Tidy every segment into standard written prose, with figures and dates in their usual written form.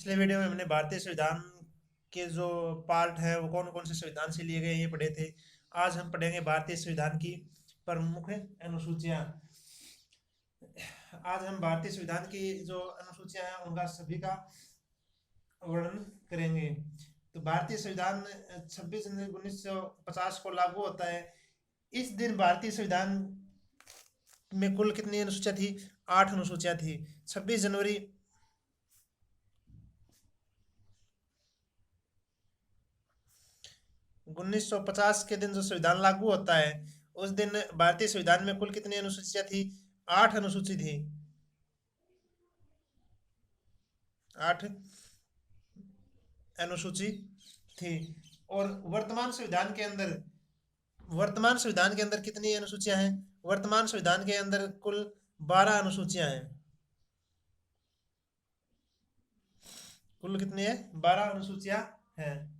पिछले वीडियो में हमने भारतीय संविधान के जो पार्ट हैं वो कौन कौन से संविधान से लिए गए ये पढ़े थे। आज हम पढ़ेंगे भारतीय संविधान की प्रमुख अनुसूचियां। आज हम भारतीय संविधान की जो अनुसूचियां हैं उनका सभी का वर्णन करेंगे। तो भारतीय संविधान 26 जनवरी 1950 को लागू होता है। इस दिन भारतीय संविधान में कुल कितनी अनुसूचियां थी? 8 अनुसूचियां थी। 26 जनवरी 1950 के दिन जो संविधान लागू होता है उस दिन भारतीय संविधान में कुल कितनी अनुसूचियां थी? 8 अनुसूची थी। 8 अनुसूची थी। और वर्तमान संविधान के अंदर कितनी अनुसूचियां हैं? वर्तमान संविधान के अंदर कुल 12 अनुसूचियां हैं। कुल कितनी है? 12 अनुसूचियां हैं।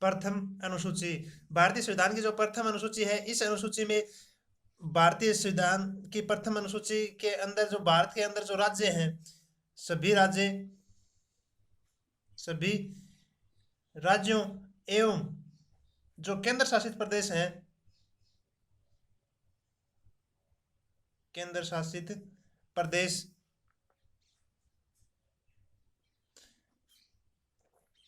प्रथम अनुसूची, भारतीय संविधान की जो प्रथम अनुसूची है, इस अनुसूची में भारतीय संविधान की प्रथम अनुसूची के अंदर जो भारत के अंदर जो राज्य हैं, सभी राज्यों एवं जो केंद्र शासित प्रदेश हैं, केंद्र शासित प्रदेश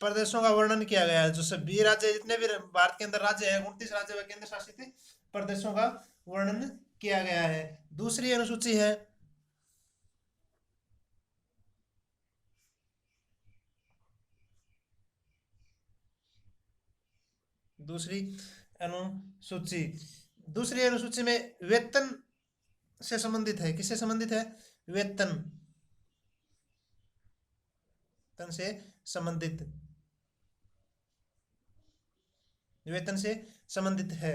प्रदेशों का वर्णन किया गया है। जो सभी राज्य, जितने भी भारत के अंदर राज्य हैं, 29 राज्य व केंद्र शासित प्रदेशों का वर्णन किया गया है। दूसरी अनुसूची है दूसरी अनुसूची दूसरी अनुसूची में वेतन से संबंधित है। किससे संबंधित है? वेतन तन से संबंधित वेतन से संबंधित है।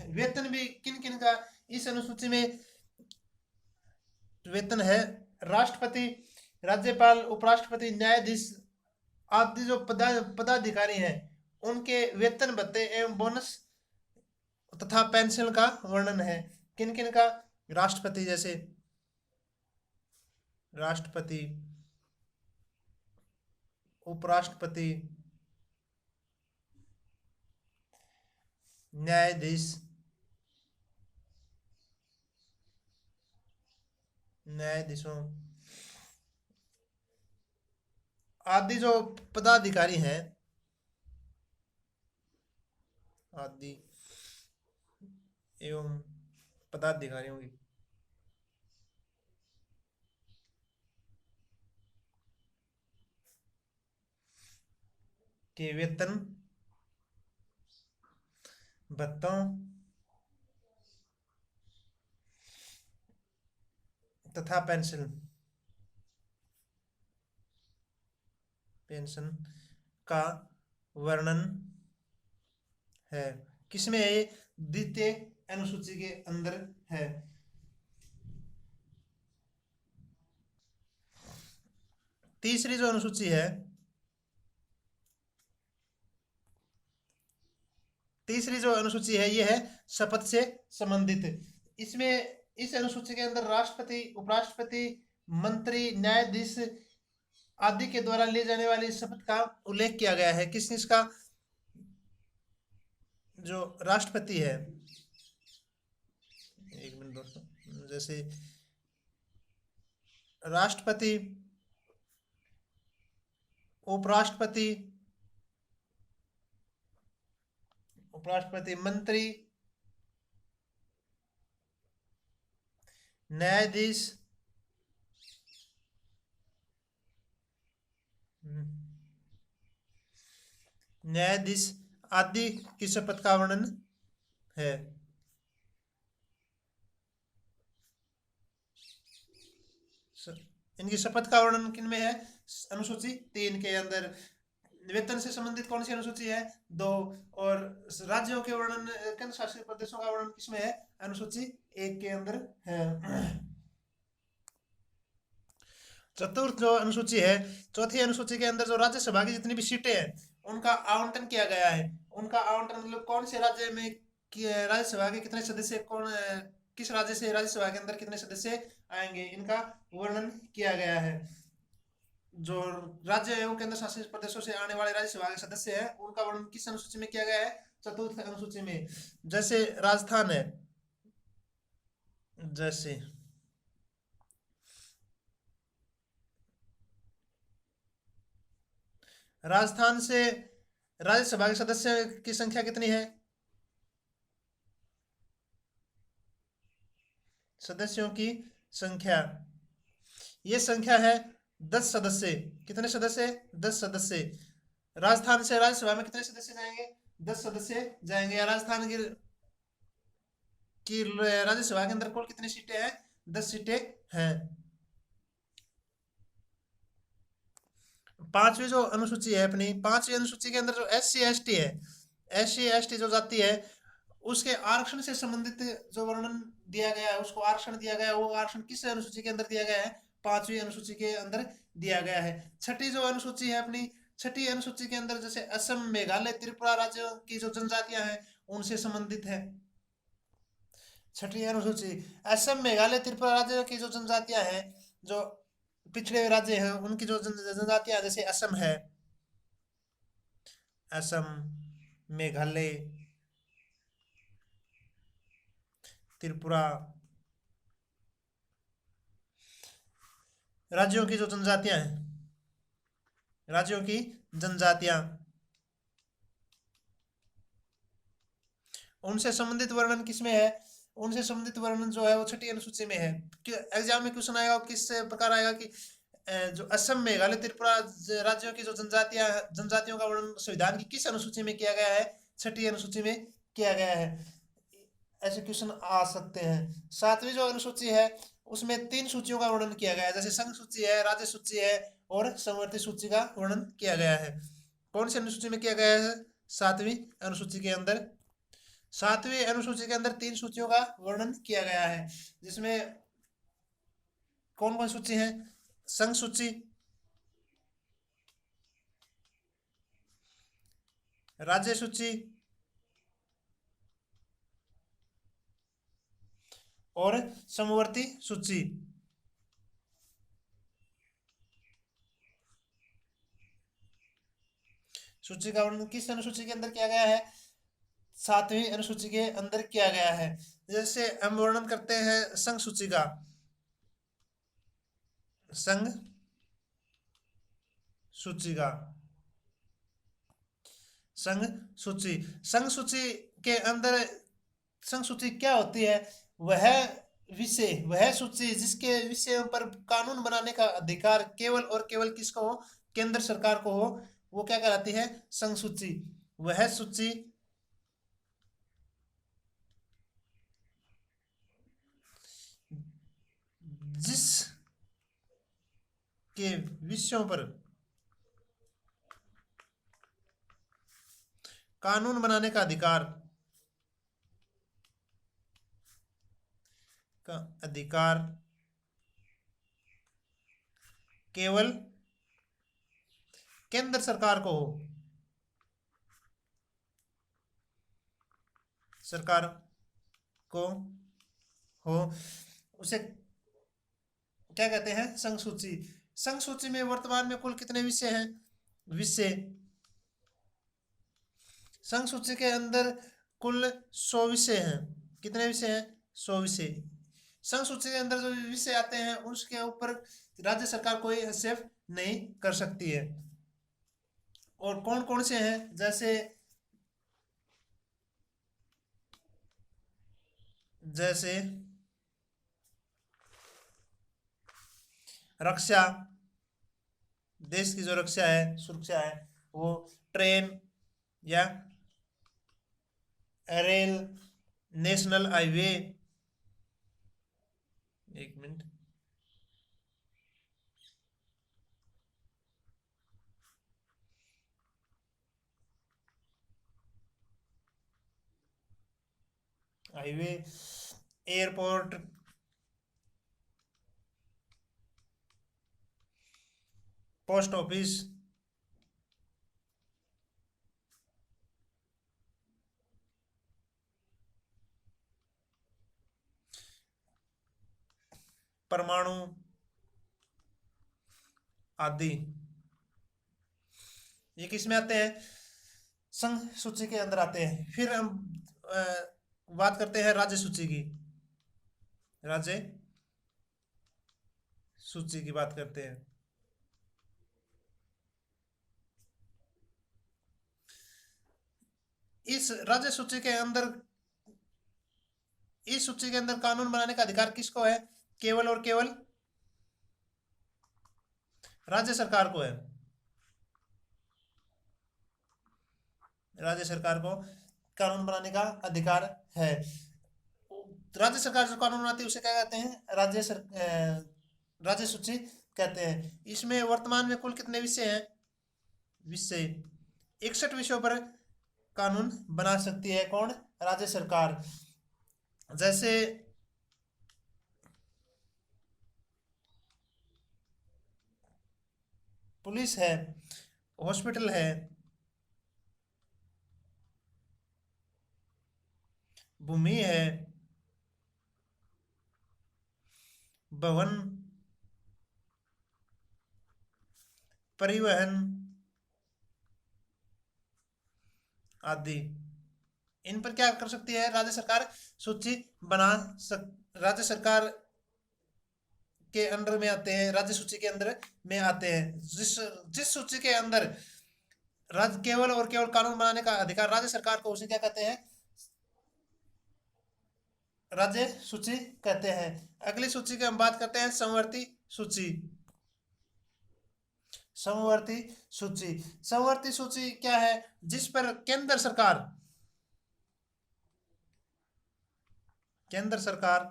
वेतन भी किन किन का इस अनुसूची में वेतन है? राष्ट्रपति, राज्यपाल, उपराष्ट्रपति, न्यायाधीश आदि जो पदाधिकारी हैं उनके वेतन भत्ते एवं बोनस तथा पेंशन का वर्णन है। किन किन का? राष्ट्रपति, जैसे राष्ट्रपति, उपराष्ट्रपति, न्यायाधीशों आदि जो पदाधिकारी हैं, आदि एवं पदाधिकारियों के वेतन, भत्तों तथा पेंशन का वर्णन है। किसमें है ये? द्वितीय अनुसूची के अंदर है। तीसरी जो अनुसूची है, ये है शपथ से संबंधित। इसमें इस अनुसूची के अंदर राष्ट्रपति, उपराष्ट्रपति, मंत्री, न्यायाधीश आदि के द्वारा ली जाने वाली शपथ का उल्लेख किया गया है। किस किस का? जो राष्ट्रपति है, एक मिनट दोस्तों, जैसे राष्ट्रपति, उपराष्ट्रपति, मंत्री, न्यायाधीश, आदि की शपथ का वर्णन है। इनकी शपथ का वर्णन किन में है? अनुसूची 3 के अंदर। वेतन से संबंधित कौन सी अनुसूची है? 2। और राज्यों के वर्णन, केंद्र शासित प्रदेशों का वर्णन किसमें है? अनुसूची 1 के अंदर है। चतुर्थ जो अनुसूची है, चौथी अनुसूची के अंदर जो राज्यसभा की जितनी भी सीटें हैं उनका आवंटन किया गया है। उनका आवंटन मतलब कौन से राज्य में राज्यसभा के कितने सदस्य, किस राज्य से राज्यसभा के अंदर कितने सदस्य आएंगे, इनका वर्णन किया गया है। जो राज्य एवं केंद्र शासित प्रदेशों से आने वाले राज्यसभा के सदस्य हैं उनका वर्णन किस अनुसूची में किया गया है? चतुर्थ अनुसूची में। जैसे राजस्थान है, जैसे राजस्थान से राज्यसभा के सदस्य की संख्या कितनी है? सदस्यों की संख्या, ये संख्या है 10 सदस्य। कितने सदस्य? 10 सदस्य। राजस्थान से राज्यसभा में कितने सदस्य जाएंगे? 10 सदस्य जाएंगे। या राजस्थान की राज्यसभा के अंदर कुल कितनी सीटें हैं? 10 सीटें हैं। पांचवी जो अनुसूची है अपनी, पांचवी अनुसूची के अंदर जो SC ST है, SC ST जो जाति है, उसके आरक्षण से संबंधित जो वर्णन दिया गया है, उसको आरक्षण दिया गया है, वो आरक्षण किस अनुसूची के अंदर दिया गया है? पांचवी अनुसूची के अंदर दिया गया है। छठी जो अनुसूची है अपनी, छठी अनुसूची के अंदर जैसे असम, मेघालय, त्रिपुरा राज्यों की जो जनजातियां हैं उनसे संबंधित है। छठी अनुसूची असम, मेघालय, त्रिपुरा राज्य की जो जनजातियां हैं, जो पिछड़े हुए राज्य हैं, उनकी जो जनजातियां जैसे असम है, असम, मेघालय, त्रिपुरा राज्यों की जो जनजातियां हैं, राज्यों की जनजातियां, उनसे संबंधित वर्णन किसमें है? उनसे संबंधित वर्णन जो है वो छठी अनुसूची में है। एग्जाम में क्वेश्चन आएगा किस प्रकार आएगा कि जो असम, मेघालय, त्रिपुरा राज्यों की जो जनजातियां, जनजातियों का वर्णन संविधान की किस अनुसूची में किया गया है? छठी अनुसूची में किया गया है। ऐसे क्वेश्चन आ सकते हैं। सातवीं जो अनुसूची है उसमें 3 सूचियों का वर्णन किया गया है, जैसे संघ सूची है, राज्य सूची है और समवर्ती सूची का वर्णन किया गया है। कौन सी अनुसूची में किया गया है? सातवीं अनुसूची के अंदर। सातवीं अनुसूची के अंदर 3 सूचियों का वर्णन किया गया है, जिसमें कौन कौन सूची है? संघ सूची, राज्य सूची और समवर्ती सूची। सूची का वर्णन किस अनुसूची के अंदर किया गया है? सातवीं अनुसूची के अंदर किया गया है। जैसे हम वर्णन करते हैं संघ सूची का, संघ सूची का, संघ सूची, संघ सूची के अंदर, संघ सूची क्या होती है? वह विषय, वह सूची जिसके विषयों पर कानून बनाने का अधिकार केवल और केवल किसको हो? केंद्र सरकार को हो, वो क्या कहलाती है? संघ सूची। वह सूची जिस के विषयों पर कानून बनाने का अधिकार, का अधिकार केवल केंद्र सरकार को हो, सरकार को हो, उसे क्या कहते हैं? संघ सूची। संघ सूची में वर्तमान में कुल कितने विषय हैं? विषय, संघ सूची के अंदर कुल 100 विषय हैं। कितने विषय हैं? 100 विषय। संघ सूची के अंदर जो विषय आते हैं उसके ऊपर राज्य सरकार कोई हस्तक्षेप नहीं कर सकती है। और कौन कौन से हैं? जैसे जैसे रक्षा, देश की जो रक्षा है, सुरक्षा है, वो ट्रेन या रेल, नेशनल हाईवे, एक minute, highway, airport, post office, परमाणु आदि। ये किस में आते हैं? संघ सूची के अंदर आते हैं। फिर हम बात करते हैं राज्य सूची की। राज्य सूची की बात करते हैं। इस राज्य सूची के अंदर, इस सूची के अंदर कानून बनाने का अधिकार किसको है? केवल और केवल राज्य सरकार को है। राज्य सरकार को कानून बनाने का अधिकार है। राज्य सरकार जो कानून बनाती है उसे क्या कहते हैं? राज्य सूची कहते हैं। इसमें वर्तमान में कुल कितने विषय हैं? विषय 61 विषयों पर कानून बना सकती है। कौन? राज्य सरकार। जैसे पुलिस है, हॉस्पिटल है, भूमि है, भवन, परिवहन आदि, इन पर क्या कर सकती है राज्य सरकार? सूची बना राज्य सरकार के अंडर में आते हैं, राज्य सूची के अंदर में आते हैं। जिस जिस सूची के अंदर राज्य केवल और केवल कानून बनाने का अधिकार राज्य सरकार को, उसे क्या कहते हैं? राज्य सूची कहते हैं। अगली सूची की हम बात करते हैं समवर्ती सूची। समवर्ती सूची, समवर्ती सूची क्या है? जिस पर केंद्र सरकार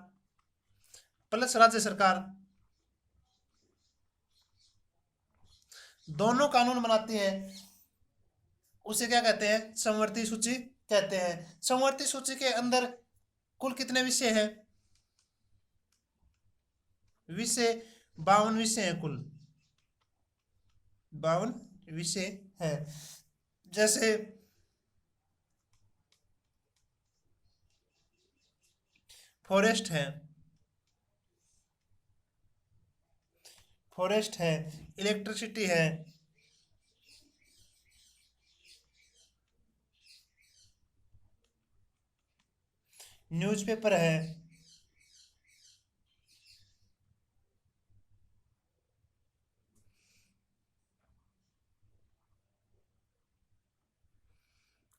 प्लस राज्य सरकार दोनों कानून बनाती है, उसे क्या कहते हैं? समवर्ती सूची कहते हैं। समवर्ती सूची के अंदर कुल कितने विषय हैं? विषय 52 विषय हैं। कुल 52 विषय है। जैसे फॉरेस्ट है, इलेक्ट्रिसिटी है, न्यूज़पेपर है,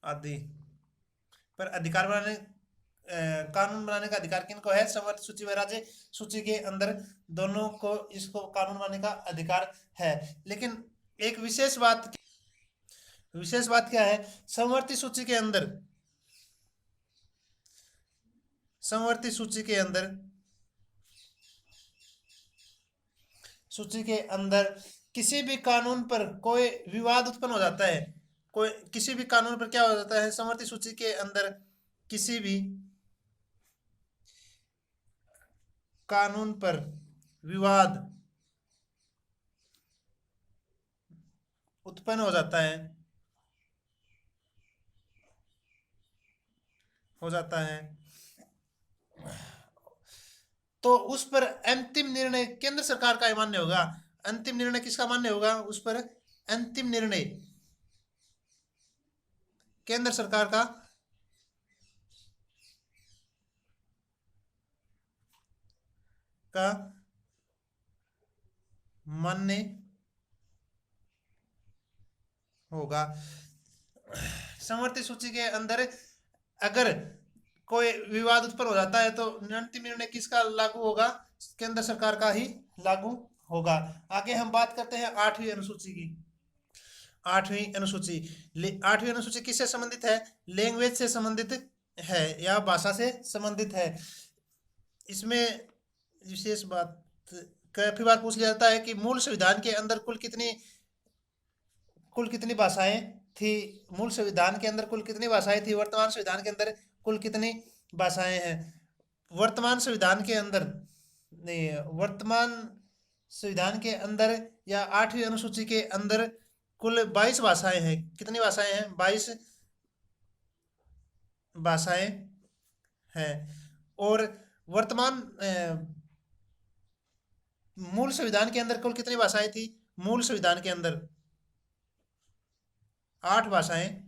आदि पर अधिकार बनाने कानून बनाने का अधिकार किनको है? समवर्ती सूची व राज्य सूची के अंदर दोनों को इसको कानून बनाने का अधिकार है। लेकिन एक विशेष बात क्या है? समवर्ती सूची के अंदर, समवर्ती सूची के अंदर किसी भी कानून पर कोई विवाद उत्पन्न हो जाता है, कोई किसी भी कानून पर क्या हो जाता है? समवर्ती सूची के अंदर किसी भी कानून पर विवाद उत्पन्न हो जाता है, तो उस पर अंतिम निर्णय केंद्र सरकार का ही मान्य होगा। अंतिम निर्णय किसका मान्य होगा? उस पर अंतिम निर्णय केंद्र सरकार का मान्य होगा। समवर्ती सूची के अंदर अगर कोई विवाद उत्पन्न हो जाता है तो अंतिम निर्णय किसका लागू होगा? केंद्र सरकार का ही लागू होगा। आगे हम बात करते हैं 8वीं अनुसूची की। 8वीं अनुसूची किससे संबंधित है? लैंग्वेज से संबंधित है या भाषा से संबंधित है। इसमें विशेष बात, काफी बार पूछ लिया जाता है कि मूल संविधान के अंदर कुल कितनी भाषाएं थी? मूल संविधान के अंदर कुल कितनी भाषाएं थी? वर्तमान संविधान के अंदर कुल कितनी भाषाएं हैं? वर्तमान संविधान के अंदर या 8वीं अनुसूची के अंदर कुल 22 भाषाएं हैं। कितनी भाषाएं हैं? 22 भाषाएं हैं। और वर्तमान मूल संविधान के अंदर कुल कितनी भाषाएं थी? मूल संविधान के अंदर 8 भाषाएं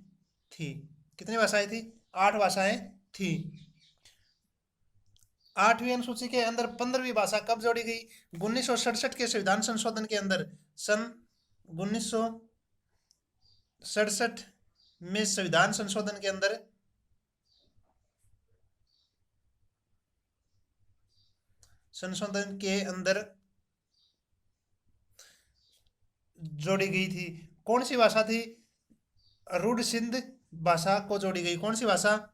थी। कितनी भाषाएं थी? 8 भाषाएं थी। 8वीं अनुसूची के अंदर 15वीं भाषा कब जोड़ी गई? 1967 के संविधान संशोधन के अंदर। सन 1967 में संविधान संशोधन के अंदर जोड़ी गई थी। कौन सी भाषा थी? रुड सिंध भाषा को जोड़ी गई। कौन सी भाषा?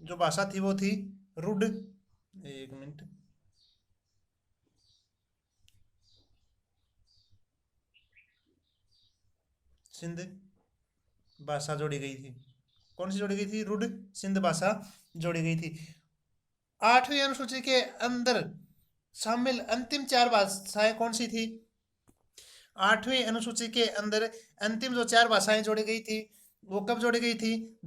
जो भाषा थी वो थी रुड, एक मिनट, सिंध भाषा जोड़ी गई थी। कौन सी जोड़ी गई थी? रुड सिंध भाषा जोड़ी गई थी। 8वीं अनुसूची के अंदर शामिल अंतिम 4 भाषाएं कौन सी थी? 8वीं अनुसूची के अंदर अंतिम जो 4 भाषाएं जोड़ी गई थी वो कब जोड़ी गई थी?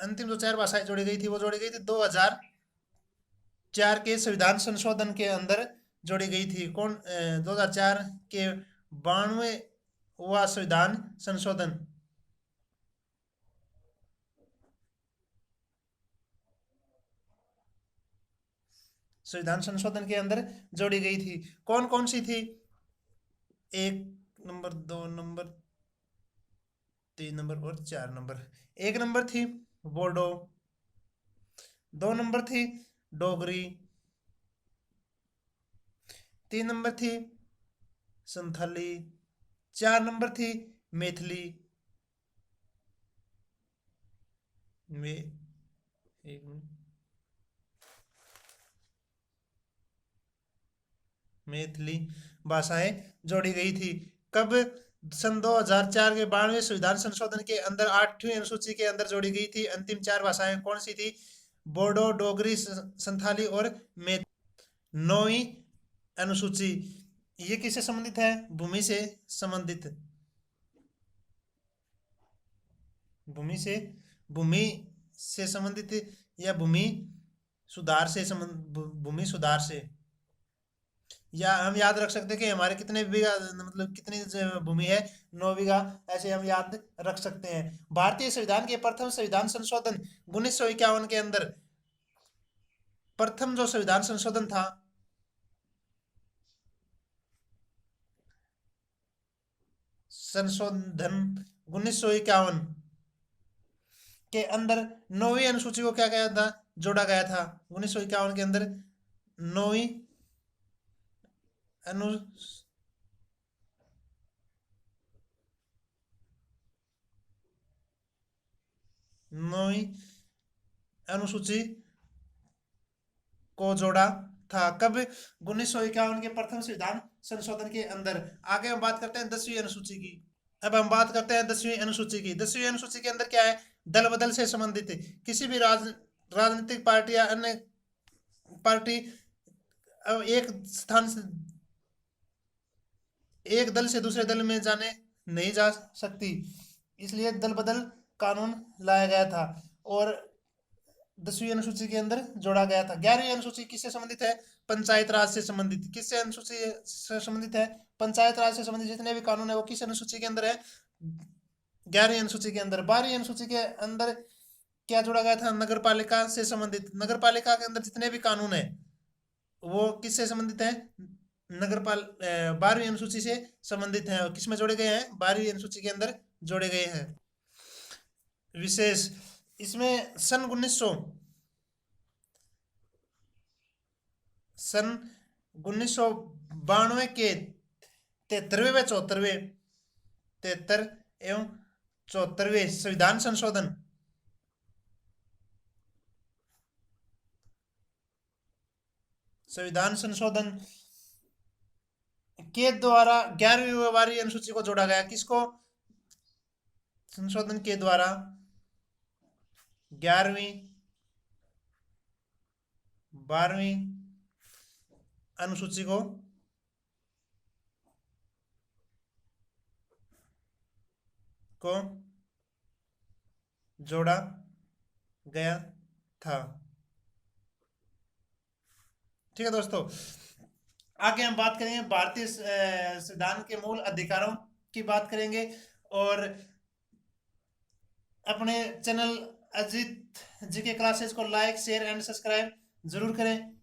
अंतिम जो 4 भाषाएं जोड़ी गई थी वो जोड़ी गई थी 2004 के संविधान संशोधन के अंदर जोड़ी गई थी। 2004 के 92वां संविधान संशोधन। संविधान संशोधन के अंदर जोड़ी गई थी। कौन कौन सी थी? 1 नंबर, 2 नंबर, 3 नंबर और 4 नंबर। 1 नंबर थी बोडो, 2 नंबर थी डोगरी, 3 नंबर थी संथाली, 4 नंबर थी मैथिली। एक मिनट, मैथिली भाषाएं जोड़ी गई थी। कब? सन 2004 के 92वें संविधान संशोधन के अंदर 8वीं अनुसूची के अंदर जोड़ी गई थी। अंतिम 4 भाषाएं कौन सी थी? बोडो, डोगरी, संथाली और मैथिली। 9वीं अनुसूची ये किससे संबंधित है? भूमि से संबंधित। भूमि से संबंधित या भूमि सुधार से भूमि सुधार से। या हम याद रख सकते हैं कि हमारे कितने बीघा, मतलब कितनी भूमि है? 9 बीघा। ऐसे हम याद रख सकते हैं। भारतीय संविधान के प्रथम संविधान संशोधन 1951 के अंदर प्रथम जो संविधान संशोधन था, संशोधन 1951 के अंदर 9वीं अनुसूची को क्या गया था? जोड़ा गया था। 1951 के अंदर 9वीं अनु 9वीं अनुसूची को जोड़ा था। कब? 1951 के प्रथम संविधान संशोधन के अंदर। आगे हम बात करते हैं 10वीं अनुसूची की। अब हम बात करते हैं 10वीं अनुसूची की। 10वीं अनुसूची के अंदर क्या है? दल बदल से संबंधित है। किसी भी राजनीतिक पार्टी या अन्य पार्टी अब एक दल से दूसरे दल में जाने नहीं जा सकती, इसलिए दल बदल कानून लाया गया था और 10वीं अनुसूची के अंदर जोड़ा गया था। 11वीं अनुसूची किससे संबंधित है? पंचायत राज से संबंधित। किससे अनुसूची से संबंधित है? पंचायत राज से संबंधित जितने भी कानून है वो किस अनुसूची के अंदर है? 11वीं अनुसूची के अंदर। 12वीं अनुसूची के अंदर क्या जोड़ा गया था? नगर पालिका से संबंधित। नगर पालिका के अंदर जितने भी कानून है वो किससे संबंधित है? 12वीं अनुसूची से संबंधित है। और किसमें जोड़े गए हैं? 12वीं अनुसूची के अंदर जोड़े गए हैं। विशेष इसमें सन 1992 के 73 एवं 74वें संविधान संशोधन के द्वारा 11वीं व 12वीं अनुसूची को जोड़ा गया। किसको? संशोधन के द्वारा 11वीं 12वीं अनुसूची को जोड़ा गया था। ठीक है दोस्तों, आगे हम बात करेंगे भारतीय संविधान के मूल अधिकारों की बात करेंगे। और अपने चैनल अजीत जी के क्लासेस को लाइक शेयर एंड सब्सक्राइब जरूर करें।